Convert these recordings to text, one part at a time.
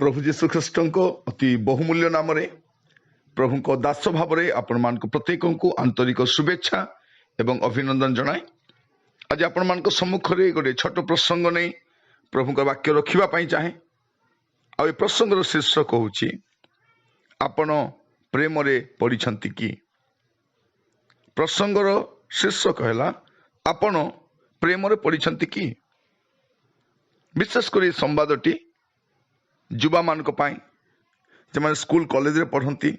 प्रभु जीशु ख्रीष्ट अति बहुमूल्य नाम प्रभु को दास भाव आपण मान प्रत्येक को आंतरिक शुभेच्छा एवं अभिनंदन जनाए। आज आपण मान सम्मुख में गोटे छोट प्रसंग नहीं प्रभु वाक्य रखापी चाहे। आ प्रसंगर शीर्षक हूँ आपण प्रेम रे पड़िछंती कि। प्रसंगर शीर्षक है आपण प्रेम रे पड़िछंती कि। विशेषकर संवादटी युवा मान जो स्कूल कॉलेज रे पढ़ती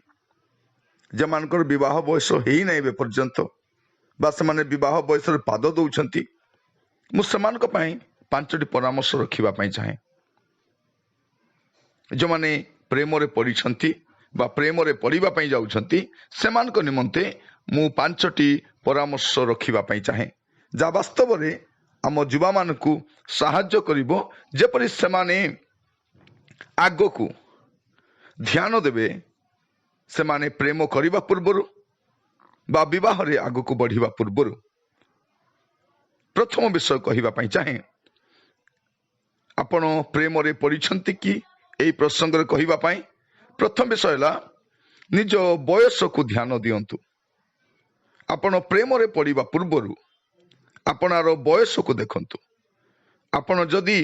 जे मानकर विवाह बयस हो ही नहीं पर्यंत बा से माने विवाह बयस पाद दौरान मुझे 5टी परामर्श रखापी चाहे। जो माने प्रेम रे पड़िछंती बा प्रेम रे पड़ापी जाउछंती सेमान को निमंते मु 5टी परामर्श रखापी चाहे जहाँ वास्तव में आम युवा मान को साहाय्य करिवो जेपरि सेमाने आग को ध्यान देवे से माने प्रेम करने पूर्वर बा विवाह रे आग को बढ़िया पूर्वर। प्रथम विषय कहवाई चाहे आपण प्रेम रे पड़िछंती कि यही प्रसंग कहवाई प्रथम विषय है निज बयस को ध्यान दियंतु। आपण प्रेम रे पड़िबा पूर्वर आपणार बयस को देखंतु। आपण जदि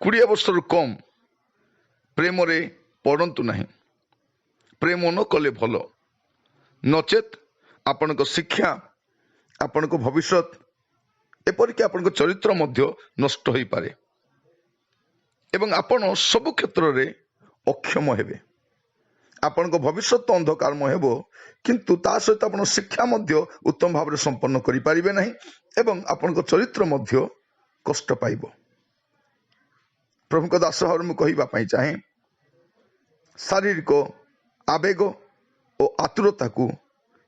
20 वर्ष कम प्रेम रे पड़ंतु नहीं। प्रेम न कले भल नचेत आपण शिक्षा आपण भविष्य एपरिक आपण चरित्र मध्य नष्ट हो पारे एवं आपण सब क्षेत्र रे अक्षम हेबे। आपण भविष्य तो अंधकारमय हेबो किंतु ता सहित आपण शिक्षा मध्य उत्तम भाव में संपन्न करि पारिबे नहीं एवं आपण चरित्र मध्य कष्ट पाइबो। प्रभु को दास भाव में कहवाई चाहे शारीरिक आवेग और आतुरता को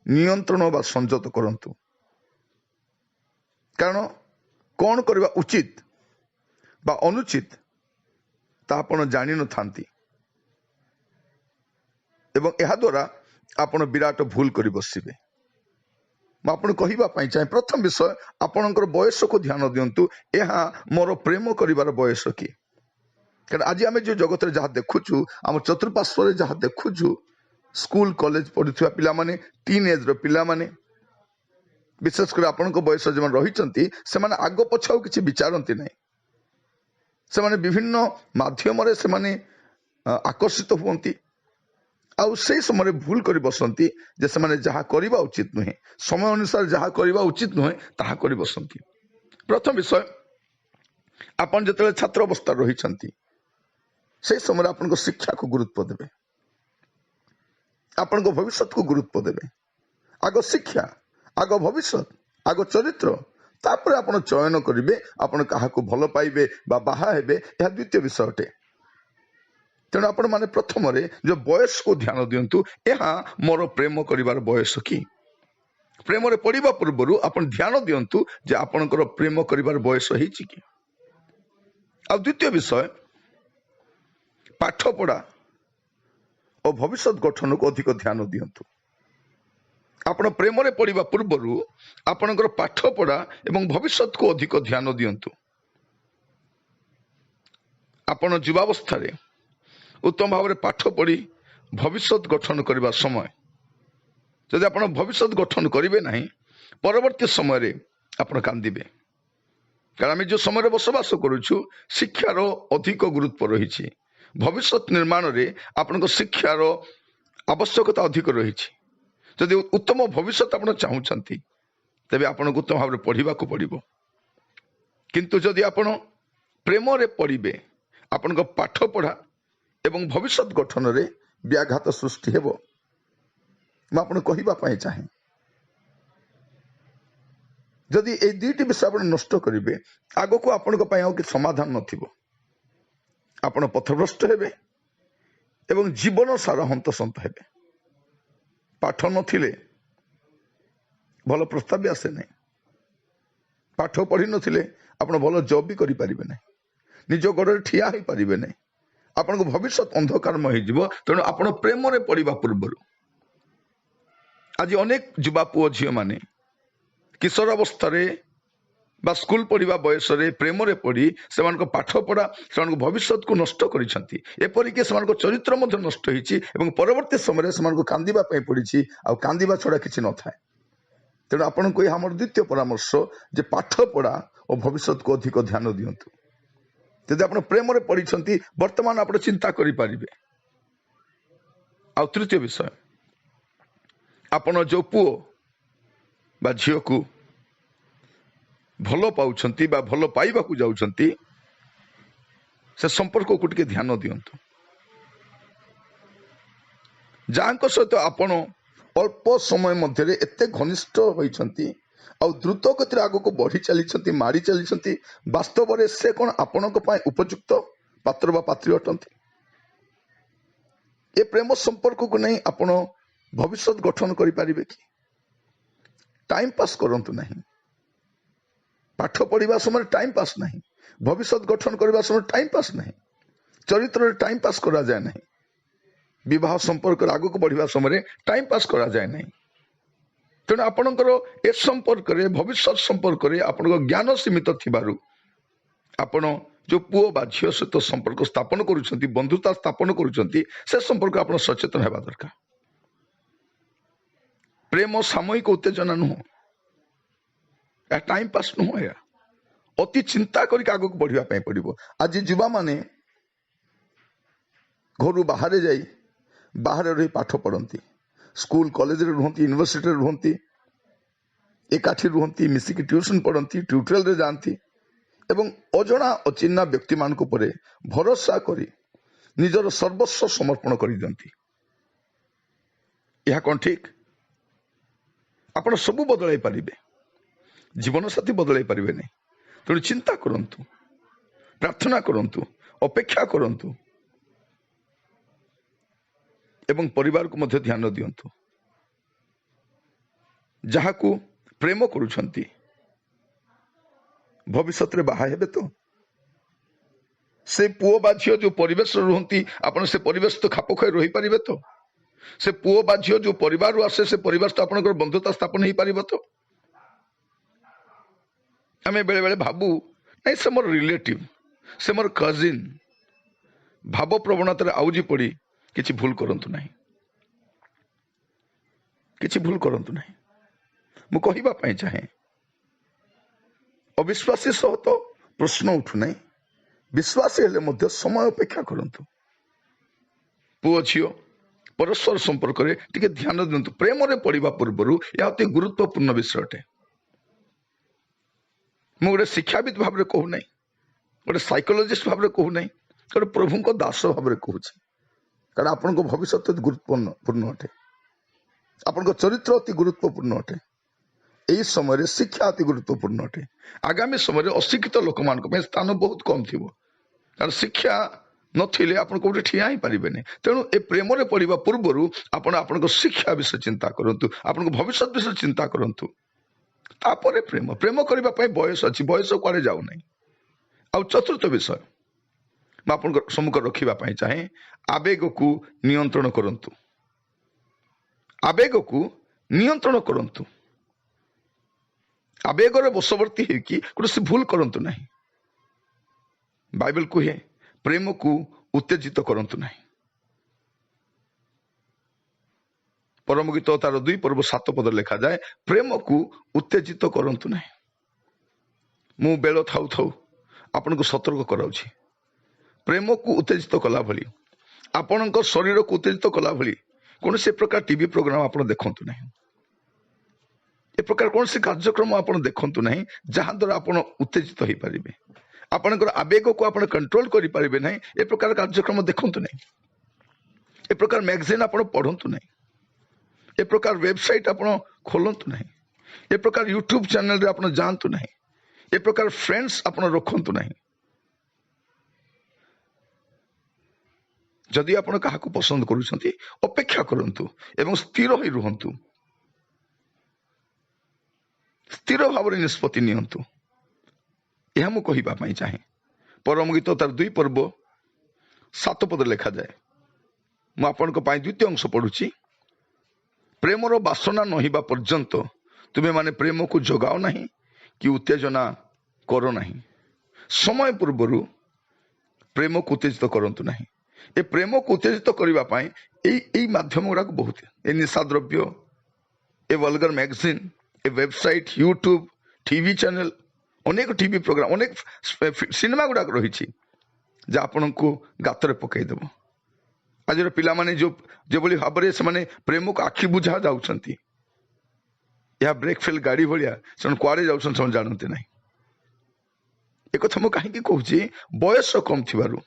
नियंत्रण व संयत करंतु। कारण कौन करवा उचित बा अनुचित ता आपण जानि न थांती एवं यह द्वारा आपण विराट भूल करि बसिबे। मैं आपन कहवाई चाहे प्रथम विषय आपणकर बयस को ध्यान दियंतु। यहाँ मोर प्रेम करिवार बयस कि कारण आज आम जो जगत में जहाँ देखुचु आम चतुर्पार्श्व जहाँ देखुचु स्कूल कॉलेज पढ़ुवा पिला माने टीन एज रो पिला माने विशेषकर आपण बयस जो रही से आग पछ किसी विचारती नहीं। से माने विभिन्न माध्यम रे से माने आकर्षित हुंती आउ से समय भूल कर बसंती जे से माने जहाँ करवा उचित नुहे समय अनुसार जहाँ करवा उचित नुहे ताहा कर बसंती। प्रथम विषय आपण जतले छात्र अवस्था रही से समय आपण शिक्षा को गुरुत्व देवे आपण भविष्य को गुरुत्व देवे। आग शिक्षा आग भविष्य आग चरित्र तापर आपण चयन करेंगे आपण क्या भल पाइबे बा बाहा हेबे यह द्वितीय विषय अटे। तेणु आपण माने प्रथम रे जो बयस को ध्यान दियंतु। यहाँ मोर प्रेम करिवार बयस कि। प्रेम रे पड़िबा पूर्व आपण ध्यान दियंतु जे आपणकर प्रेम करिवार बयस होईछि कि। आ द्वितीय विषय पाठ पढ़ा और भविष्य गठन को अधिक ध्यान दियंतु। आपण प्रेम रे पड़िबा पूर्व आपणकर पाठ पढ़ा एवं भविष्य को अधिक ध्यान दियंतु। आपण युवावस्था रे उत्तम भाव में पाठ पढ़ी भविष्य गठन करने समय जदि आप भविष्य गठन करेंगे ना परवर्ती समय रे आपण कांदिबे। कारण आम जो समय बसवास करुछु शिक्षार अधिक गुरुत्व रही। भविष्य निर्माण रे आपण शिक्षार आवश्यकता अधिक रही। जदि उत्तम भविष्य आप चाहूँगी तेज आपन उत्तम भाव में पढ़ा पड़ो। किंतु जदि आप प्रेम रे पढ़े आपण पाठ पढ़ा एवं भविष्य गठन रे व्याघात सृष्टि हेबो। मैं आपन कहवाई चाहे जदि ए दुईटी विषय आप नष्ट करेंगे आग को आपण कि समाधान नथिबो। आपण पथभ्रष्ट हेबे एवं जीवन सारा हंतसंत हेबे। पाठ नथिले भल प्रस्ताव भी आसे नहीं। पाठ पढ़ी नथिले आपण भल जॉब भी करि परिबे नहीं। निज गोड़े ठिया हो पारिबे नहीं। आपण भविष्य अंधकारमय हो। तेणु आपण प्रेम रे पड़िबा पूर्व आज अनेक युवा पुओ झील माने किशोर अवस्था बा स्कूल पढ़ा बयस प्रेम पढ़ी से पाठ पढ़ा से भविष्य को नष्ट करिसेंती एपरिक से चरित्र नष्ट होती परवर्ती समय से कांदिबा पड़ी आ कांदिबा छड़ा किसी न थाए। तेणु आपण को आम द्वितीय परामर्श जे पाठ पढ़ा और भविष्य को अधिक ध्यान दिंतु। जदि आप प्रेम पढ़ी वर्तमान आप चिंता करें। आ तृतीय विषय आपण जो पुओ बा झील को भल पाउछंती बा भल पाइबा को जाउछंती से संपर्क को टिके ध्यान दिंतु। जांको सहित आपण अल्प समय मध्य एते घनिष्ठ होइछंती और द्रुत गति आग को बढ़ी चली मारी चली वास्तव में से कौन आपण उपयुक्त पात्र बा पात्री अटंती। ए प्रेम संपर्क को नहीं आपण भविष्य गठन करें कि टाइम पास करंतु नहीं। पाठ पढ़ा समय टाइम पास नहीं, भविष्य गठन करने समय टाइम पास नहीं, चरित्र टाइम पास करा जाए नहीं, विवाह संपर्क आग को बढ़ा समय टाइम पास करा जाए नहीं। तेणु आपणकर ए संपर्क भविष्य संपर्क आपण ज्ञान सीमित थिबारु आपण जो पुओ बा झील सहित संपर्क स्थापन करुछंती बंधुता स्थापन करुछंती से संपर्क आपण सचेतन हेबा दरकार। प्रेम सामयिक उत्तेजना नुह, टाइम पास नुह, या अति चिंता करके आग को बढ़ापी पड़ो। आज युवा माने घर बाहर जाई बाहर रही पाठ पढ़ती, स्कूल कॉलेज रुहती, यूनिवर्सिटी रुहती, एकाठी रुहती, मिसिकी ट्यूशन पढ़ती, ट्यूटोरियल रे जाती एवं अजଣା अचिन्ना व्यक्ति मान परे भरोसा करी निजर सर्वस्व समर्पण कर दियंती। यह कौन ठीक? आपण सबू बदलाई पारे, जीवन साथी बदलाई पारे नहीं। तेणु चिंता करंतु, प्रार्थना करंतु, अपेक्षा करंतु एवं परिवार को मध्य ध्यान दियंतु। जहाकू प्रेम करुछंती भविष्य रे बाहा हेबे तो से पुओ बा झील जो परिवेश रुहती आपण से परिवेश तो खाप खाई रही पारिबे तो से पुओ बा झील जो परिवार आसे से परिवेश तो आपनकर बंधुता स्थापन हो पारिबो तो। आमे बेले बेले भाबू नहीं से मोर रिलेटिव, से मोर कजिन भाव प्रवणता आउजी पड़ी किछि भूल करंतु नहीं, किछि भूल करंतु नहीं। मु कहिबा पई चाहे अविश्वासी सह तो प्रश्न उठु नहीं, विश्वासी हेले मध्य समय अपेक्षा करंतु। पुओ झील परस्पर संपर्क रे टिके ध्यान दिंतु। प्रेम रे पढ़िबा पूर्व यह अति गुरुत्वपूर्ण विषय अटे। मु गोटे शिक्षाविद भाव में कहू नहीं, गोटे साइकोलोजिस्ट भाव में कहू नहीं, गोटे प्रभु को दास भाव में कहूँ। कारण आपण भविष्य अति गुरुत्वपूर्ण अटे, आपण चरित्र अति गुरुत्वपूर्ण अटे। यही समय शिक्षा अति गुरुत्वपूर्ण अटे। आगामी समय अशिक्षित लोक मान स्थान बहुत कम थी, कारण शिक्षा नथिले आपण कोठे ठिया ही पारिबे नहीं। तेणु ए प्रेम रे पढ़िबा पूर्व आपण शिक्षा विषय चिंता करंतु, आपण भविष्य विषय चिंता करंतु। तापरे प्रेम प्रेम करबा पई बयस अछि, बयस कुआडे जाउ नहीं। आ चतुर्थ विषय मैं आपन सम्मुख रखिबा पई चाहे आवेग को नियंत्रण करंतु। आवेग को नियंत्रण करंतु, आवेग रे बशवर्ती है कि कोसी भूल करंतु नहीं। बाइबल कहे प्रेम को उत्तेजित करंतु नहीं। परम गीत तार 2 पर्व 7 पद लिखा जाए प्रेम को उत्तेजित करंतु नहीं। मु बेल थाउ थाउ आपण को सतर्क कराउछि, प्रेम को उत्तेजित कला भली, आपण शरीर को उत्तेजित कला भली कौन से प्रकार टीवी प्रोग्राम आप देखंतु नहीं। ए प्रकार कौन से कार्यक्रम आप देखंतु नहीं जहां द्वारा आप उत्तेजित हो पारिबे, आपनकर आवेग को आप कंट्रोल करि पारिबे नहीं। ए प्रकार कार्यक्रम देखंतु नहीं। ए प्रकार मैगजीन आप पढ़ंतु नहीं। ए प्रकार वेबसाइट आप खोलंतु नहीं। ए प्रकार यूट्यूब चैनल रे आप जानतु नहीं। ए प्रकार फ्रेंड्स आप रखंतु नहीं। जदि आप क्या पसंद करुछंती अपेक्षा करंतु एवं स्थिर होई रुहंतु, स्थिर भाव में निष्पत्ति नियंतु। यह मु कहिबा पई चाहे परम गीत तार 2 पर्व 7 पद लिखा जाए। मु आपन को पाई द्वितीय अंश पढ़ुछि। प्रेमर बासना नहिबा पर्यंत तुमे माने प्रेम को जगाओ नहीं कि उत्तेजना करो नहीं। समय पूर्वर प्रेम को उत्तेजित करंतु नहीं। ए प्रेम को उत्तेजित करबा पाई एई माध्यम गुड़ा बहुत ए निशा द्रव्य, ए वल्गर मैगजीन, ए वेबसाइट, यूट्यूब, टीवी चैनल, अनेक टीवी प्रोग्राम, अनेक सिनेमा गुड़ा रही जा आपण को गातर पकईदेव। आज पिला माने जो भाव से प्रेम को आखि बुझा जाउछंती, या ब्रेक फेल गाड़ी भाया से कुआड़े जाउछन से जानते ना। एक कथा मु कहीं कहूँ, बयस कम थिबारु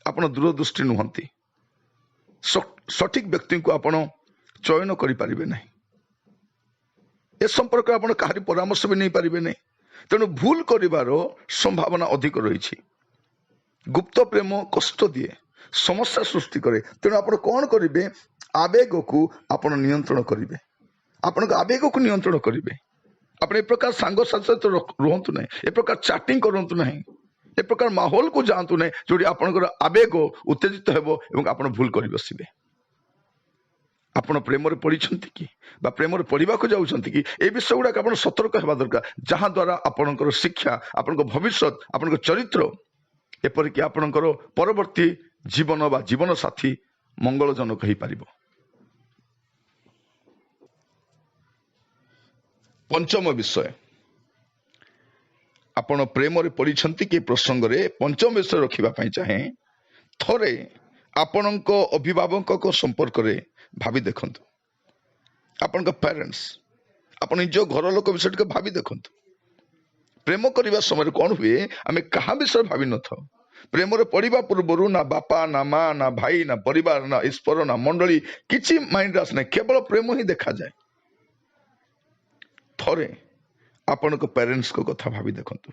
आपण दूरदृष्टि नुहंती, सठिक व्यक्ति को आपण चयन करि परिबे नहीं। ए संपर्क आपण काहारी परामर्श भी नहीं पारिबे नहीं। तेणु भूल करिवार संभावना अधिक रही। गुप्त प्रेम कष्ट दिए, समस्या सृष्टि करे। तेणु आपण कौन करिवे, आवेग को आपण नियंत्रण करिवे, आपण आवेग को नियंत्रण करिवे। आपण ए प्रकार सांग सहित रुहतु ना, ए प्रकार चैटिंग करंतु नहीं, ए प्रकार माहौल को जातु ना जोटी आपनकर आवेग उत्तेजित हेबो एवं आपण भूल करि बसिबे। आपण प्रेम रे पड़िछंती कि बा प्रेम रे पड़िबा को जाउछंती कि ए विषय गुडा आपण सतर्क हेबा दरकार, जहां द्वारा आपनकर शिक्षा, आपनकर भविष्य, आपनकर चरित्र, एपरिक आपनकर परवर्ती जीवन बा जीवन साथी मंगलजनक हो पारिबो। पंचम विषय, आपण प्रेम रे पड़िछंती कि प्रसंग रे पंचम विषय रखिबा पई चाहे थरे आपणक अभिभावक को संपर्क रे भावी देखंतु। आपणक पेरेंट्स, आपण निज घर लोक विषय के भावी देखंतु। प्रेम करबा समय कौन हुए, आमे कहा विषय भावी न था। प्रेम रे पड़िबा पूर्वरु ना बापा ना माँ ना भाई ना परिवार ना ईश्वर ना मंडली किछि माइंड आस ना, केवल प्रेम ही देखा जाए। थरे आपणक पेरेंट्स को कथा भावी देखंतु।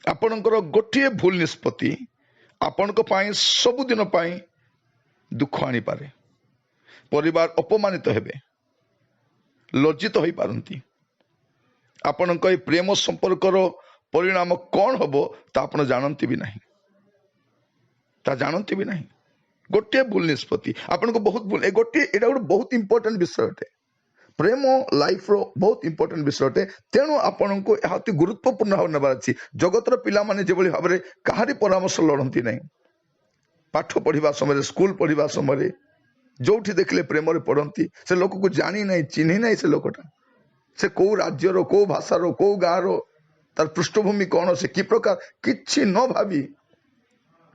आपणकर गोटे भूल निष्पत्ति आपणक पाई सबुदिन पाई दुख आनी पारे। परिवार अपमानित हेबे, लज्जित होई पारंती। आपणक ए प्रेम संपर्कर परिणाम कौन हबो ता आपण जानती भी नहीं, ता जानती भी नहीं। गोटे भूल निष्पत्ति आपन को बहुत भूल, ए गोटे एटा गोटे बहुत इंपोर्टेंट विषय अटे। प्रेम लाइफ रो बहुत इंपोर्टेंट विषय अटे। तेणु आपण को अति गुरुत्वपूर्ण भाव नबार अछि। जगतर पिला माने जेबोली भाबरे काहारी परामर्श लड़ती नहीं। पाठ पढ़िबा समय, स्कूल पढ़िबा समय जोठी देखले प्रेम रे पढ़ती, से लोक को जानी नहीं, चिन्ही नहीं। से लोकटा से को राज्यर, को भाषार, को गाँव, तार पृष्ठभूमि कौन, से कि प्रकार किछि न भावी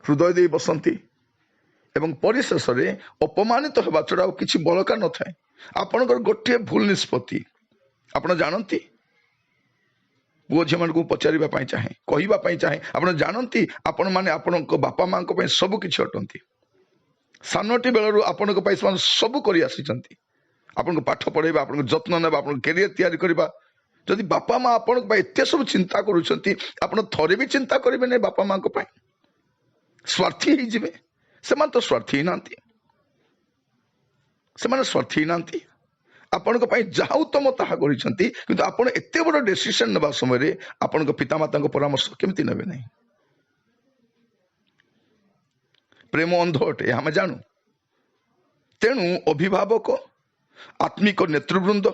हृदय दे बसंती एवं परिशेष रे अपमानित हेबा छड़ा किछि बलका न थाए। आपनकर गोटे भूल निष्पत्ति आपण जानती। पुओ झियो मानकु पचारिबा पई चाहे, कहिबा पई चाहे, आपण जानती आपण माने आपनक बापा मां को पई सब किछि अटंती। सानोटी बेलरु आपनक पई सब करि आसीचंती। आपनक पाठ पढ़ाइबा, आपनक जत्न नेबा, आपनक कैरियर तैयारी करबा। जदि बापा माँ आपन एते सब चिंता करुछंती, आपण थरे भी चिंता करिबे नै बापा मां को पई। स्वार्थी ही जिवे से मान तो स्वार्थी ही नांती, से माने स्वार्थी ही नांती। आपण को पई जहा उत्तम ताहा करिछंती, किंतु आपण एते बड़ डिसीजन नेबा समय रे आपण को पितामाता को परामर्श केमति नेबे नै। प्रेम अंध अटे हम जानू। तेणु अभिभावक, आत्मिक नेतृवृंद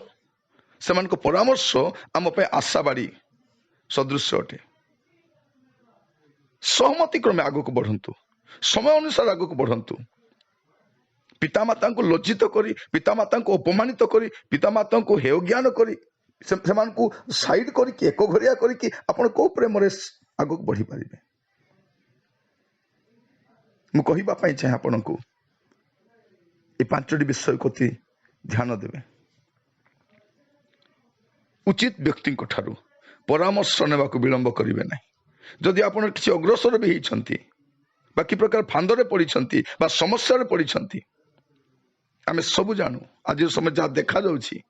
सेमान को परामर्श आम पे आशाबाड़ी सदृश अटे। सहमति क्रमे आग को बढ़ंतु, समय अनुसार आग को बढ़ंतु। पितामाता को लज्जित करी, पितामाता को अपमानित करी, पितामाता को हेय ज्ञान करी, सेमान को साइड करी कि एक घरिया करी कि आपण को प्रेम रे आग को बढ़ी पारिबे। मु कहिबा पई चाहे आपण को ए पांचटी विषय कति ध्यान देबे। उचित व्यक्ति ठारू परामर्श नेबा को विलंब करिवे नहीं। जदि आपण किसी अग्रसर भी होइछंती, बा कि प्रकार फांदरे पड़िछंती, बा समस्या रे पड़िछंती, आमे सब जानू। आज समय जहाँ देखा जाउछि,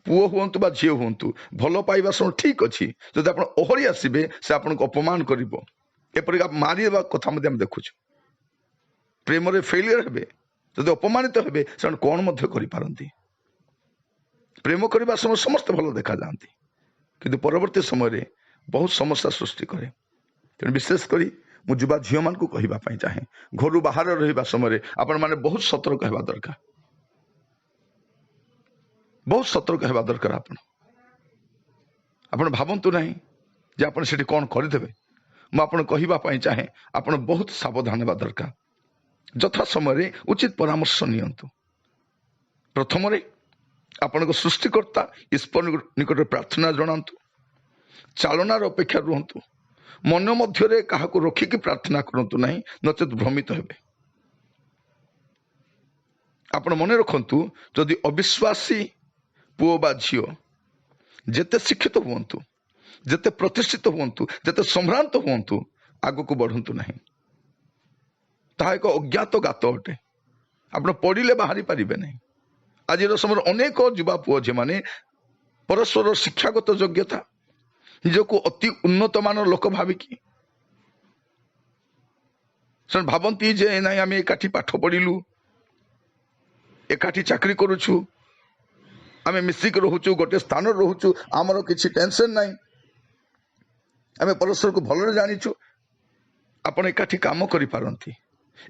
पुओ हुंतु बा झियो हुंतु, भल पाइबा सब ठीक अछि। जदि आपण ओहरी आसीबे, से आपण को अपमान करिवो, एपरिक आप मारिबा कथा मध्ये हम देखुछु। प्रेम रे फेलियर हेबे, जदि अपमानित हेबे, से कोन मध्ये करि पारंती। प्रेम करबा समय समस्त भल देखा जाती, किंतु परवर्ती समय रे बहुत समस्या सृष्टि करे। तेणु विशेष करी मु युवा झियो मान को कहिबा पई चाहे, घर बाहर रहिबा समय रे आपण माने बहुत सतर्क हेबा दरकार, बहुत सतर्क हेबा दरकार। आपण भावंतु नहीं ଯେ ଆପଣ ସେଠି କ'ଣ କରିଦେବେ। ମୁଁ ଆପଣ କହିବା ପାଇଁ ଚାହେଁ, ଆପଣ ବହୁତ ସାବଧାନ ହେବା ଦରକାର। ଯଥା ସମୟରେ ଉଚିତ ପରାମର୍ଶ ନିଅନ୍ତୁ। ପ୍ରଥମରେ ଆପଣଙ୍କ ସୃଷ୍ଟିକର୍ତ୍ତା ଈଶ୍ୱର ନିକଟରେ ପ୍ରାର୍ଥନା ଜଣାନ୍ତୁ। ଚାଳନାର ଅପେକ୍ଷା ରୁହନ୍ତୁ। ମନ ମଧ୍ୟରେ କାହାକୁ ରଖିକି ପ୍ରାର୍ଥନା କରନ୍ତୁ ନାହିଁ, ନଚେତ୍ ଭ୍ରମିତ ହେବେ। ଆପଣ ମନେ ରଖନ୍ତୁ, ଯଦି ଅବିଶ୍ୱାସୀ ପୁଅ ବା ଝିଅ ଯେତେ ଶିକ୍ଷିତ ହୁଅନ୍ତୁ, ଯେତେ ପ୍ରତିଷ୍ଠିତ ହୁଅନ୍ତୁ, ଯେତେ ସମ୍ଭ୍ରାନ୍ତ ହୁଅନ୍ତୁ, ଆଗକୁ ବଢ଼ନ୍ତୁ ନାହିଁ। ତାହା ଏକ ଅଜ୍ଞାତ ଗାତ ଅଟେ। ଆପଣ ପଡ଼ିଲେ ବାହାରି ପାରିବେ ନାହିଁ। ଆଜିର ସମୟରେ ଅନେକ ଯୁବା ପୁଅ ଝିଅମାନେ ପରସ୍ପର ଶିକ୍ଷାଗତ ଯୋଗ୍ୟତା, ନିଜକୁ ଅତି ଉନ୍ନତମାନର ଲୋକ ଭାବିକି ସେମାନେ ଭାବନ୍ତି ଯେ ନାଇଁ ଆମେ ଏକାଠି ପାଠ ପଢ଼ିଲୁ, ଏକାଠି ଚାକିରି କରୁଛୁ, ଆମେ ମିଶିକି ରହୁଛୁ, ଗୋଟିଏ ସ୍ଥାନରେ ରହୁଛୁ, ଆମର କିଛି ଟେନସନ୍ ନାହିଁ, ଆମେ ପରସ୍ପରକୁ ଭଲରେ ଜାଣିଛୁ। ଆପଣ ଏକାଠି କାମ କରିପାରନ୍ତି,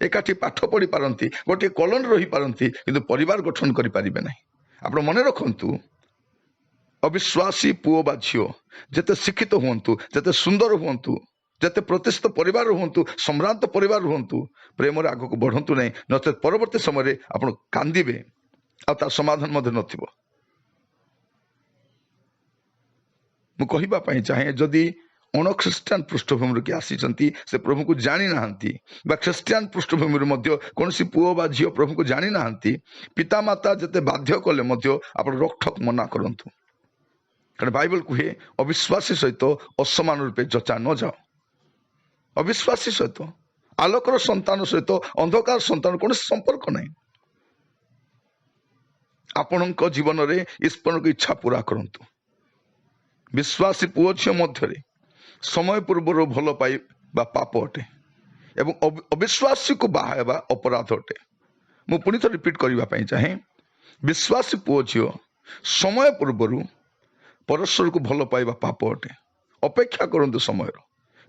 ଏକାଠି ପାଠ ପଢ଼ିପାରନ୍ତି, ଗୋଟିଏ କଲୋନୀରେ ରହିପାରନ୍ତି, କିନ୍ତୁ ପରିବାର ଗଠନ କରିପାରିବେ ନାହିଁ। ଆପଣ ମନେ ରଖନ୍ତୁ, ଅବିଶ୍ୱାସୀ ପୁଅ ବା ଝିଅ ଯେତେ ଶିକ୍ଷିତ ହୁଅନ୍ତୁ, ଯେତେ ସୁନ୍ଦର ହୁଅନ୍ତୁ, ଯେତେ ପ୍ରତିଷ୍ଠିତ ପରିବାର ହୁଅନ୍ତୁ, ସମ୍ଭ୍ରାନ୍ତ ପରିବାର ହୁଅନ୍ତୁ, ପ୍ରେମରେ ଆଗକୁ ବଢ଼ନ୍ତୁ ନାହିଁ, ନଚେତ୍ ପରବର୍ତ୍ତୀ ସମୟରେ ଆପଣ କାନ୍ଦିବେ ଆଉ ତାର ସମାଧାନ ମଧ୍ୟ ନଥିବ। ମୁଁ କହିବା ପାଇଁ ଚାହେଁ, ଯଦି ଅଣଖ୍ରୀଷ୍ଟିଆନ ପୃଷ୍ଠଭୂମିରୁ କିଏ ଆସିଛନ୍ତି, ସେ ପ୍ରଭୁଙ୍କୁ ଜାଣିନାହାନ୍ତି, ବା ଖ୍ରୀଷ୍ଟିଆନ ପୃଷ୍ଠଭୂମିରୁ ମଧ୍ୟ କୌଣସି ପୁଅ ବା ଝିଅ ପ୍ରଭୁଙ୍କୁ ଜାଣିନାହାନ୍ତି, ପିତାମାତା ଯେତେ ବାଧ୍ୟ କଲେ ମଧ୍ୟ ଆପଣ ରୋକଠୋକ ମନା କରନ୍ତୁ। କାରଣ ବାଇବଲ କୁହେ, ଅବିଶ୍ୱାସୀ ସହିତ ଅସମାନ ରୂପେ ଯଚା ନ ଯାଅ। ଅବିଶ୍ୱାସୀ ସହିତ, ଆଲୋକର ସନ୍ତାନ ସହିତ ଅନ୍ଧକାର ସନ୍ତାନ କୌଣସି ସମ୍ପର୍କ ନାହିଁ। ଆପଣଙ୍କ ଜୀବନରେ ଈଶ୍ୱରଙ୍କ ଇଚ୍ଛା ପୁରା କରନ୍ତୁ। ବିଶ୍ୱାସୀ ପୁଅ ଝିଅ ମଧ୍ୟରେ ସମୟ ପୂର୍ବରୁ ଭଲ ପାଇବା ପାପ ଅଟେ ଏବଂ ଅବିଶ୍ୱାସୀକୁ ବାହା ହେବା ଅପରାଧ ଅଟେ। ମୁଁ ପୁଣି ଥରେ ରିପିଟ୍ କରିବା ପାଇଁ ଚାହେଁ, ବିଶ୍ୱାସୀ ପୁଅ ଝିଅ ସମୟ ପୂର୍ବରୁ ପରସ୍ପରକୁ ଭଲ ପାଇବା ପାପ ଅଟେ। ଅପେକ୍ଷା କରନ୍ତୁ ସମୟର।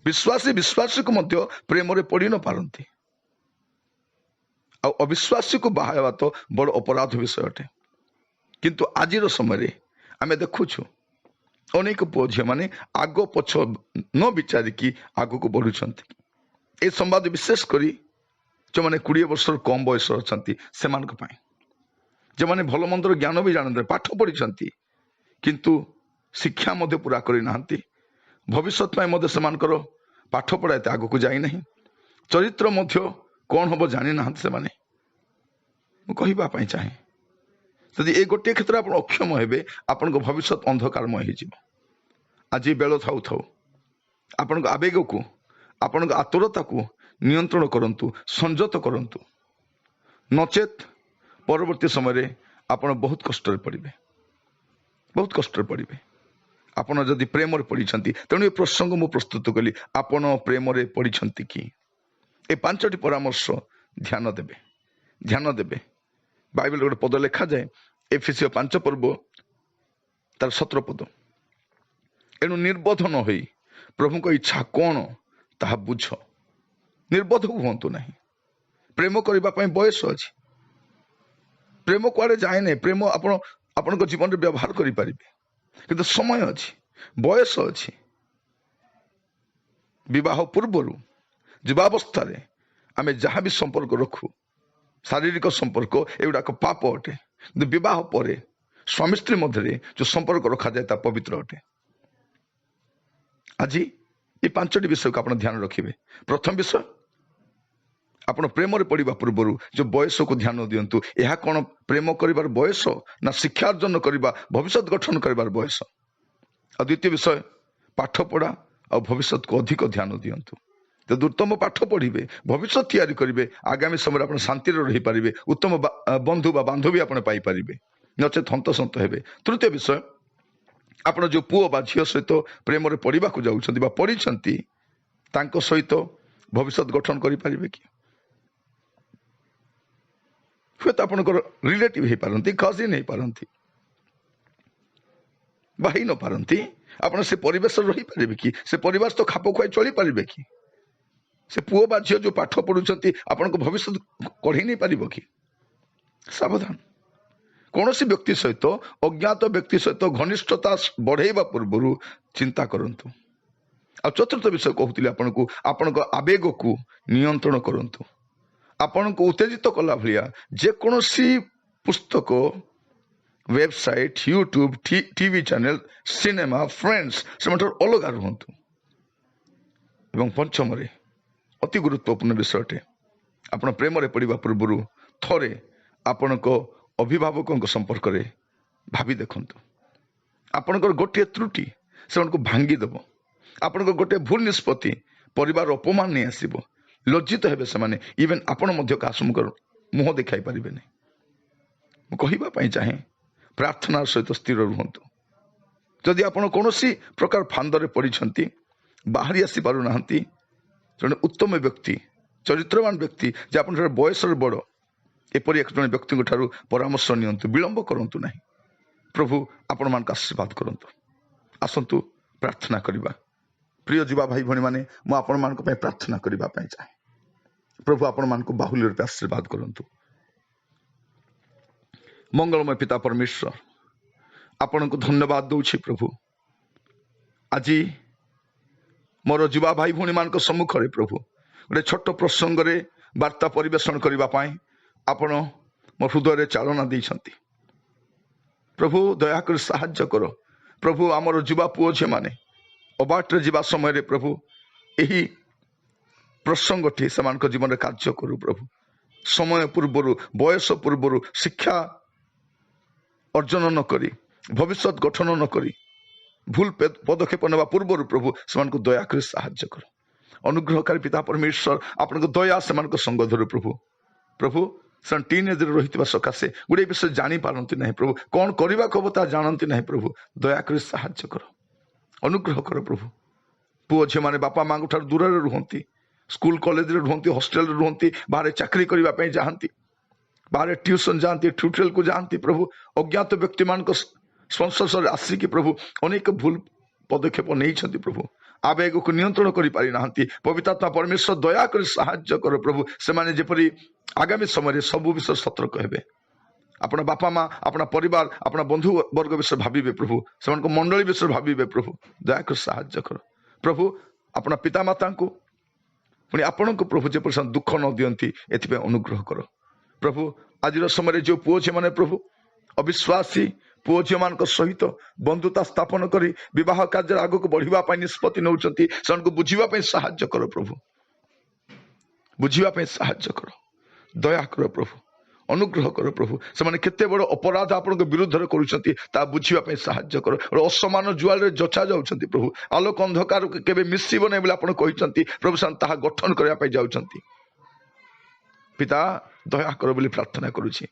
ବିଶ୍ୱାସୀ ବିଶ୍ୱାସୀକୁ ମଧ୍ୟ ପ୍ରେମରେ ପଡ଼ି ନ ପାରନ୍ତି, ଆଉ ଅବିଶ୍ୱାସୀକୁ ବାହା ହେବା ତ ବଡ଼ ଅପରାଧ ବିଷୟ ଅଟେ। କିନ୍ତୁ ଆଜିର ସମୟରେ ଆମେ ଦେଖୁଛୁ, ଅନେକ ପୁଅ ଝିଅମାନେ ଆଗ ପଛ ନ ବିଚାରିକି ଆଗକୁ ବଢ଼ୁଛନ୍ତି। ଏ ସମ୍ବାଦ ବିଶେଷ କରି ଯେଉଁମାନେ 20 ବର୍ଷରୁ କମ୍ ବୟସର ଅଛନ୍ତି ସେମାନଙ୍କ ପାଇଁ, ଯେଉଁମାନେ ଭଲ ମନ୍ଦର ଜ୍ଞାନ ବି ଜାଣନ୍ତି, ପାଠ ପଢ଼ିଛନ୍ତି କିନ୍ତୁ ଶିକ୍ଷା ମଧ୍ୟ ପୁରା କରିନାହାନ୍ତି, ଭବିଷ୍ୟତ ପାଇଁ ମଧ୍ୟ ସେମାନଙ୍କର ପାଠପଢ଼ା ଏତେ ଆଗକୁ ଯାଇନାହିଁ, ଚରିତ୍ର ମଧ୍ୟ କ'ଣ ହେବ ଜାଣିନାହାନ୍ତି ସେମାନେ। ମୁଁ କହିବା ପାଇଁ ଚାହେଁ, ଯଦି ଏ ଗୋଟିଏ କ୍ଷେତ୍ରରେ ଆପଣ ଅକ୍ଷମ ହେବେ, ଆପଣଙ୍କ ଭବିଷ୍ୟତ ଅନ୍ଧକାରମୟ ହେଇଯିବ। ଆଜି ବେଳ ଥାଉ ଥାଉ ଆପଣଙ୍କ ଆବେଗକୁ, ଆପଣଙ୍କ ଆତୁରତାକୁ ନିୟନ୍ତ୍ରଣ କରନ୍ତୁ, ସଂଯତ କରନ୍ତୁ, ନଚେତ୍ ପରବର୍ତ୍ତୀ ସମୟରେ ଆପଣ ବହୁତ କଷ୍ଟରେ ପଡ଼ିବେ, ବହୁତ କଷ୍ଟରେ ପଡ଼ିବେ। ଆପଣ ଯଦି ପ୍ରେମରେ ପଡ଼ିଛନ୍ତି, ତେଣୁ ଏ ପ୍ରସଙ୍ଗ ମୁଁ ପ୍ରସ୍ତୁତ କଲି, ଆପଣ ପ୍ରେମରେ ପଡ଼ିଛନ୍ତି କି? ଏ 5ଟି ପରାମର୍ଶ ଧ୍ୟାନ ଦେବେ, ଧ୍ୟାନ ଦେବେ। ବାଇବେଲରେ ଗୋଟେ ପଦ ଲେଖାଯାଏ, ଏଫେସୀୟ 5 ପର୍ବ ତାର 17 ପଦ, ଏଣୁ ନିର୍ବୋଧ ନ ହୋଇ ପ୍ରଭୁଙ୍କ ଇଚ୍ଛା କ'ଣ ତାହା ବୁଝ। ନିର୍ବୋଧ ହୁଅନ୍ତୁ ନାହିଁ। ପ୍ରେମ କରିବା ପାଇଁ ବୟସ ଅଛି। ପ୍ରେମ କୁଆଡ଼େ ଯାଏ ନାହିଁ। ପ୍ରେମ ଆପଣ ଆପଣଙ୍କ ଜୀବନରେ ବ୍ୟବହାର କରିପାରିବେ, କିନ୍ତୁ ସମୟ ଅଛି, ବୟସ ଅଛି। ବିବାହ ପୂର୍ବରୁ, ଯୁବାବସ୍ଥାରେ ଆମେ ଯାହା ବି ସମ୍ପର୍କ ରଖୁ, ଶାରୀରିକ ସମ୍ପର୍କ, ଏଗୁଡ଼ାକ ପାପ ଅଟେ। କିନ୍ତୁ ବିବାହ ପରେ ସ୍ୱାମୀ ସ୍ତ୍ରୀ ମଧ୍ୟରେ ଯେଉଁ ସମ୍ପର୍କ ରଖାଯାଏ ତା ପବିତ୍ର ଅଟେ। ଆଜି ଏ 5ଟି ବିଷୟକୁ ଆପଣ ଧ୍ୟାନ ରଖିବେ। ପ୍ରଥମ ବିଷୟ, ଆପଣ ପ୍ରେମରେ ପଡ଼ିବା ପୂର୍ବରୁ ଯେଉଁ ବୟସକୁ ଧ୍ୟାନ ଦିଅନ୍ତୁ। ଏହା କ'ଣ ପ୍ରେମ କରିବାର ବୟସ, ନା ଶିକ୍ଷା ଅର୍ଜନ କରିବା, ଭବିଷ୍ୟତ ଗଠନ କରିବାର ବୟସ? ଆଉ ଦ୍ୱିତୀୟ ବିଷୟ, ପାଠପଢ଼ା ଆଉ ଭବିଷ୍ୟତକୁ ଅଧିକ ଧ୍ୟାନ ଦିଅନ୍ତୁ। ଯଦି ଉତ୍ତମ ପାଠ ପଢ଼ିବେ, ଭବିଷ୍ୟତ ତିଆରି କରିବେ, ଆଗାମୀ ସମୟରେ ଆପଣ ଶାନ୍ତିରେ ରହିପାରିବେ, ଉତ୍ତମ ବନ୍ଧୁ ବା ବାନ୍ଧବୀ ଆପଣ ପାଇପାରିବେ, ନଚେତ୍ ହନ୍ତସନ୍ତ ହେବେ। ତୃତୀୟ ବିଷୟ, ଆପଣ ଯେଉଁ ପୁଅ ବା ଝିଅ ସହିତ ପ୍ରେମରେ ପଡ଼ିବାକୁ ଯାଉଛନ୍ତି ବା ପଡ଼ିଛନ୍ତି, ତାଙ୍କ ସହିତ ଭବିଷ୍ୟତ ଗଠନ କରିପାରିବେ କି? ହୁଏତ ଆପଣଙ୍କର ରିଲେଟିଭ୍ ହେଇପାରନ୍ତି, କଜିନ୍ ହେଇପାରନ୍ତି, ବା ହେଇ ନପାରନ୍ତି। ଆପଣ ସେ ପରିବେଶରେ ରହିପାରିବେ କି? ସେ ପରିବାର ତ ଖାପ ଖୁଆଇ ଚଳିପାରିବେ କି? ସେ ପୁଅ ବା ଝିଅ ଯେଉଁ ପାଠ ପଢ଼ୁଛନ୍ତି ଆପଣଙ୍କ ଭବିଷ୍ୟତ କଢ଼େଇ ନେଇପାରିବ କି? ସାବଧାନ। କୌଣସି ବ୍ୟକ୍ତି ସହିତ, ଅଜ୍ଞାତ ବ୍ୟକ୍ତି ସହିତ ଘନିଷ୍ଠତା ବଢ଼େଇବା ପୂର୍ବରୁ ଚିନ୍ତା କରନ୍ତୁ। ଆଉ ଚତୁର୍ଥ ବିଷୟ କହୁଥିଲି ଆପଣଙ୍କୁ, ଆପଣଙ୍କ ଆବେଗକୁ ନିୟନ୍ତ୍ରଣ କରନ୍ତୁ। ଆପଣଙ୍କୁ ଉତ୍ତେଜିତ କଲା ଭଳିଆ ଯେକୌଣସି ପୁସ୍ତକ, website, YouTube, TV channel, cinema, friends, ସେମାନଠାରୁ ଅଲଗା ରୁହନ୍ତୁ। ଏବଂ ପଞ୍ଚମରେ ଅତି ଗୁରୁତ୍ୱପୂର୍ଣ୍ଣ ବିଷୟଟେ, ଆପଣ ପ୍ରେମରେ ପଡ଼ିବା ପୂର୍ବରୁ ଥରେ ଆପଣଙ୍କ ଅଭିଭାବକଙ୍କ ସମ୍ପର୍କରେ ଭାବି ଦେଖନ୍ତୁ। ଆପଣଙ୍କର ଗୋଟିଏ ତ୍ରୁଟି ସେମାନଙ୍କୁ ଭାଙ୍ଗିଦେବ। ଆପଣଙ୍କ ଗୋଟିଏ ଭୁଲ ନିଷ୍ପତ୍ତି ପରିବାର ଅପମାନ ନେଇ ଆସିବ। ଲଜ୍ଜିତ ହେବେ ସେମାନେ। ଇଭେନ୍ ଆପଣ ମଧ୍ୟ କାହା ସମ୍ମୁଖ ମୁହଁ ଦେଖାଇ ପାରିବେନି। ମୁଁ କହିବା ପାଇଁ ଚାହେଁ, ପ୍ରାର୍ଥନାର ସହିତ ସ୍ଥିର ରୁହନ୍ତୁ। ଯଦି ଆପଣ କୌଣସି ପ୍ରକାର ଫାନ୍ଦରେ ପଡ଼ିଛନ୍ତି, ବାହାରି ଆସିପାରୁନାହାନ୍ତି, ଜଣେ ଉତ୍ତମ ବ୍ୟକ୍ତି, ଚରିତ୍ରବାନ ବ୍ୟକ୍ତି, ଯେ ଆପଣଙ୍କର ବୟସରେ ବଡ଼, ଏପରି ଏକ ଜଣେ ବ୍ୟକ୍ତିଙ୍କ ଠାରୁ ପରାମର୍ଶ ନିଅନ୍ତୁ। ବିଳମ୍ବ କରନ୍ତୁ ନାହିଁ। ପ୍ରଭୁ ଆପଣମାନଙ୍କୁ ଆଶୀର୍ବାଦ କରନ୍ତୁ। ଆସନ୍ତୁ ପ୍ରାର୍ଥନା କରିବା। ପ୍ରିୟ ଯୁବା ଭାଇ ଭଉଣୀମାନେ, ମୁଁ ଆପଣମାନଙ୍କ ପାଇଁ ପ୍ରାର୍ଥନା କରିବା ପାଇଁ ଚାହେଁ। ପ୍ରଭୁ ଆପଣମାନଙ୍କୁ ବାହୁଲ୍ୟ ରୂପେ ଆଶୀର୍ବାଦ କରନ୍ତୁ। ମଙ୍ଗଳମୟ ପିତା ପରମେଶ୍ୱର, ଆପଣଙ୍କୁ ଧନ୍ୟବାଦ ଦେଉଛି ପ୍ରଭୁ। ଆଜି ମୋର ଯୁବା ଭାଇ ଭଉଣୀମାନଙ୍କ ସମ୍ମୁଖରେ ପ୍ରଭୁ ଗୋଟେ ଛୋଟ ପ୍ରସଙ୍ଗରେ ବାର୍ତ୍ତା ପରିବେଷଣ କରିବା ପାଇଁ ଆପଣ ମୋ ହୃଦୟରେ ଚାଳନା ଦେଇଛନ୍ତି। ପ୍ରଭୁ ଦୟାକରି ସାହାଯ୍ୟ କର। ପ୍ରଭୁ ଆମର ଯୁବା ପୁଅ ଝିଅମାନେ ଅବାଟରେ ଯିବା ସମୟରେ ପ୍ରଭୁ ଏହି ପ୍ରସଙ୍ଗଟି ସେମାନଙ୍କ ଜୀବନରେ କାର୍ଯ୍ୟ କରୁ। ପ୍ରଭୁ ସମୟ ପୂର୍ବରୁ, ବୟସ ପୂର୍ବରୁ ଶିକ୍ଷା ଅର୍ଜନ ନ କରି, ଭବିଷ୍ୟତ ଗଠନ ନ କରି, ଭୁଲ ପଦକ୍ଷେପ ନେବା ପୂର୍ବରୁ ପ୍ରଭୁ ସେମାନଙ୍କୁ ଦୟାକରି ସାହାଯ୍ୟ କର। ଅନୁଗ୍ରହକାରୀ ପିତା ପରମେଶ୍ୱର, ଆପଣଙ୍କ ଦୟା ସେମାନଙ୍କ ସଙ୍ଗ ଧରୁ ପ୍ରଭୁ। ପ୍ରଭୁ ସେମାନେ ଟିନେଜରେ ରହିଥିବା ସକାଶେ ଗୋଟେ ବିଷୟ ଜାଣିପାରନ୍ତି ନାହିଁ ପ୍ରଭୁ, କ'ଣ କରିବାକୁ ହବ ତାହା ଜାଣନ୍ତି ନାହିଁ ପ୍ରଭୁ। ଦୟାକରି ସାହାଯ୍ୟ କର, ଅନୁଗ୍ରହ କର ପ୍ରଭୁ। ପୁଅ ଝିଅମାନେ ବାପା ମାଙ୍କ ଠାରୁ ଦୂରରେ ରୁହନ୍ତି, ସ୍କୁଲ କଲେଜରେ ରୁହନ୍ତି, ହଷ୍ଟେଲରେ ରୁହନ୍ତି, ବାହାରେ ଚାକିରି କରିବା ପାଇଁ ଯାଆନ୍ତି, ବାହାରେ ଟ୍ୟୁସନ ଯାଆନ୍ତି, ଟ୍ୟୁଟୋରିଆଲକୁ ଯାଆନ୍ତି ପ୍ରଭୁ। ଅଜ୍ଞାତ ବ୍ୟକ୍ତିମାନଙ୍କ ସଂସ୍ପର୍ଶରେ ଆସିକି ପ୍ରଭୁ ଅନେକ ଭୁଲ ପଦକ୍ଷେପ ନେଇଛନ୍ତି ପ୍ରଭୁ। ଆବେଗକୁ ନିୟନ୍ତ୍ରଣ କରିପାରିନାହାନ୍ତି। ପବିତ୍ରାତ୍ମା ପରମେଶ୍ୱର ଦୟାକରି ସାହାଯ୍ୟ କର ପ୍ରଭୁ। ସେମାନେ ଯେପରି ଆଗାମୀ ସମୟରେ ସବୁ ବିଷୟ ସତର୍କ ହେବେ। ଆପଣ ବାପା ମା, ଆପଣ ପରିବାର, ଆପଣ ବନ୍ଧୁ ବର୍ଗ ବିଷୟରେ ଭାବିବେ ପ୍ରଭୁ। ସେମାନଙ୍କ ମଣ୍ଡଳୀ ବିଷୟରେ ଭାବିବେ ପ୍ରଭୁ। ଦୟାକରି ସାହାଯ୍ୟ କର ପ୍ରଭୁ। ଆପଣ ପିତାମାତାଙ୍କୁ ପୁଣି ଆପଣଙ୍କୁ ପ୍ରଭୁ ଯେପରି ସେମାନେ ଦୁଃଖ ନ ଦିଅନ୍ତି, ଏଥିପାଇଁ ଅନୁଗ୍ରହ କର ପ୍ରଭୁ। ଆଜିର ସମୟରେ ଯେଉଁ ପୁଅ ଝିଅମାନେ ପ୍ରଭୁ ଅବିଶ୍ୱାସୀ ପୁଅ ଝିଅମାନଙ୍କ ସହିତ ବନ୍ଧୁତା ସ୍ଥାପନ କରି ବିବାହ କାର୍ଯ୍ୟରେ ଆଗକୁ ବଢିବା ପାଇଁ ନିଷ୍ପତ୍ତି ନେଉଛନ୍ତି, ସେମାନଙ୍କୁ ବୁଝିବା ପାଇଁ ସାହାଯ୍ୟ କର ପ୍ରଭୁ। ବୁଝିବା ପାଇଁ ସାହାଯ୍ୟ କର, ଦୟା କର ପ୍ରଭୁ, ଅନୁଗ୍ରହ କର ପ୍ରଭୁ। ସେମାନେ କେତେ ବଡ଼ ଅପରାଧ ଆପଣଙ୍କ ବିରୁଦ୍ଧରେ କରୁଛନ୍ତି ତାହା ବୁଝିବା ପାଇଁ ସାହାଯ୍ୟ କର। ଅସମାନ ଜୁଆଳରେ ଯଚା ଯାଉଛନ୍ତି ପ୍ରଭୁ। ଆଲୋକ ଅନ୍ଧକାରକୁ କେବେ ମିଶିବ ନାହିଁ ବୋଲି ଆପଣ କହିଛନ୍ତି ପ୍ରଭୁ। ସେମାନେ ତାହା ଗଠନ କରିବା ପାଇଁ ଯାଉଛନ୍ତି। ପିତା ଦୟା କର ବୋଲି ପ୍ରାର୍ଥନା କରୁଛି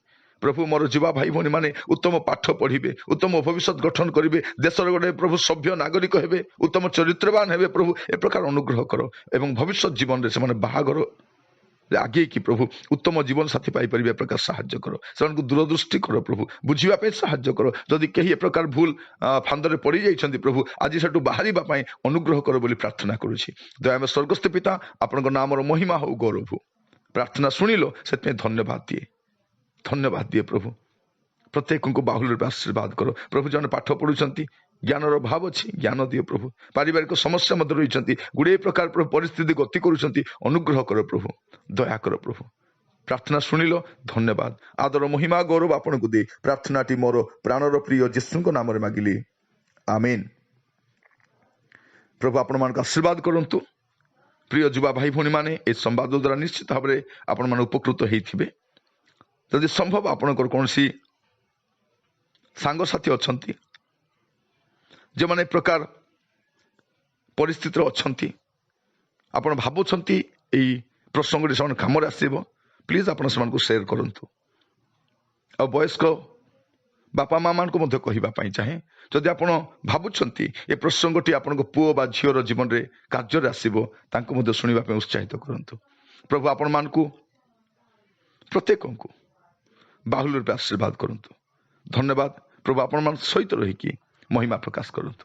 ପ୍ରଭୁ। ମୋର ଯୁବା ଭାଇ ଭଉଣୀ ମାନେ ଉତ୍ତମ ପାଠ ପଢିବେ, ଉତ୍ତମ ଭବିଷ୍ୟତ ଗଠନ କରିବେ, ଦେଶର ଗୋଟେ ପ୍ରଭୁ ସଭ୍ୟ ନାଗରିକ ହେବେ, ଉତ୍ତମ ଚରିତ୍ରବାନ ହେବେ ପ୍ରଭୁ। ଏ ପ୍ରକାର ଅନୁଗ୍ରହ କର ଏବଂ ଭବିଷ୍ୟତ ଜୀବନରେ ସେମାନେ ବାହାଘର ଆଗେଇକି ପ୍ରଭୁ ଉତ୍ତମ ଜୀବନ ସାଥୀ ପାଇପାରିବେ, ଏ ପ୍ରକାର ସାହାଯ୍ୟ କର। ସେମାନଙ୍କୁ ଦୂରଦୃଷ୍ଟି କର ପ୍ରଭୁ, ବୁଝିବା ପାଇଁ ସାହାଯ୍ୟ କର। ଯଦି କେହି ଏ ପ୍ରକାର ଭୁଲ ଫାନ୍ଦରେ ପଡ଼ିଯାଇଛନ୍ତି ପ୍ରଭୁ, ଆଜି ସେଠୁ ବାହାରିବା ପାଇଁ ଅନୁଗ୍ରହ କର ବୋଲି ପ୍ରାର୍ଥନା କରୁଛି। ଦୟାମୟ ସ୍ୱର୍ଗସ୍ଥ ପିତା, ଆପଣଙ୍କ ନାମର ମହିମା ହଉ, ଗୌରବ ହଉ। ପ୍ରାର୍ଥନା ଶୁଣିଲ, ସେଥିପାଇଁ ଧନ୍ୟବାଦ ଦିଏ ପ୍ରଭୁ। ପ୍ରତ୍ୟେକଙ୍କୁ ବାହୁଲ୍ୟ ରୂପେ ଆଶୀର୍ବାଦ କର ପ୍ରଭୁ। ଜଣେ ପାଠ ପଢୁଛନ୍ତି, ଜ୍ଞାନର ଅଭାବ ଅଛି, ଜ୍ଞାନ ଦିଅ ପ୍ରଭୁ। ପାରିବାରିକ ସମସ୍ୟା ମଧ୍ୟ ରହିଛନ୍ତି, ଗୁଡିଏ ପ୍ରକାର ପ୍ରଭୁ ପରିସ୍ଥିତି ଗତି କରୁଛନ୍ତି, ଅନୁଗ୍ରହ କର ପ୍ରଭୁ, ଦୟା କର ପ୍ରଭୁ। ପ୍ରାର୍ଥନା ଶୁଣିଲ, ଧନ୍ୟବାଦ। ଆଦର ମହିମା ଗୌରବ ଆପଣଙ୍କୁ ଦେଇ ପ୍ରାର୍ଥନାଟି ମୋର ପ୍ରାଣର ପ୍ରିୟ ଯୀଶୁଙ୍କ ନାମରେ ମାଗିଲି, ଆମେନ୍। ପ୍ରଭୁ ଆପଣମାନଙ୍କୁ ଆଶୀର୍ବାଦ କରନ୍ତୁ। ପ୍ରିୟ ଯୁବା ଭାଇ ଭଉଣୀ ମାନେ, ଏ ସମ୍ବାଦ ଦ୍ୱାରା ନିଶ୍ଚିତ ଭାବରେ ଆପଣମାନେ ଉପକୃତ ହେଇଥିବେ। ଯଦି ସମ୍ଭବ ଆପଣଙ୍କର କୌଣସି ସାଙ୍ଗସାଥୀ ଅଛନ୍ତି ଯେଉଁମାନେ ଏ ପ୍ରକାର ପରିସ୍ଥିତିରେ ଅଛନ୍ତି, ଆପଣ ଭାବୁଛନ୍ତି ଏଇ ପ୍ରସଙ୍ଗଟି ସେମାନେ କାମରେ ଆସିବ, ପ୍ଲିଜ୍ ଆପଣ ସେମାନଙ୍କୁ ସେୟାର କରନ୍ତୁ। ଆଉ ବୟସ୍କ ବାପା ମା ମାନଙ୍କୁ ମଧ୍ୟ କହିବା ପାଇଁ ଚାହେଁ, ଯଦି ଆପଣ ଭାବୁଛନ୍ତି ଏ ପ୍ରସଙ୍ଗଟି ଆପଣଙ୍କ ପୁଅ ବା ଝିଅର ଜୀବନରେ କାର୍ଯ୍ୟରେ ଆସିବ, ତାଙ୍କୁ ମଧ୍ୟ ଶୁଣିବା ପାଇଁ ଉତ୍ସାହିତ କରନ୍ତୁ। ପ୍ରଭୁ ଆପଣମାନଙ୍କୁ ପ୍ରତ୍ୟେକଙ୍କୁ ବାହୁଲ୍ୟ ରୂପେ ଆଶୀର୍ବାଦ କରନ୍ତୁ। ଧନ୍ୟବାଦ ପ୍ରଭୁ। ଆପଣମାନଙ୍କ ସହିତ ରହିକି ମହିମା ପ୍ରକାଶ କରନ୍ତୁ।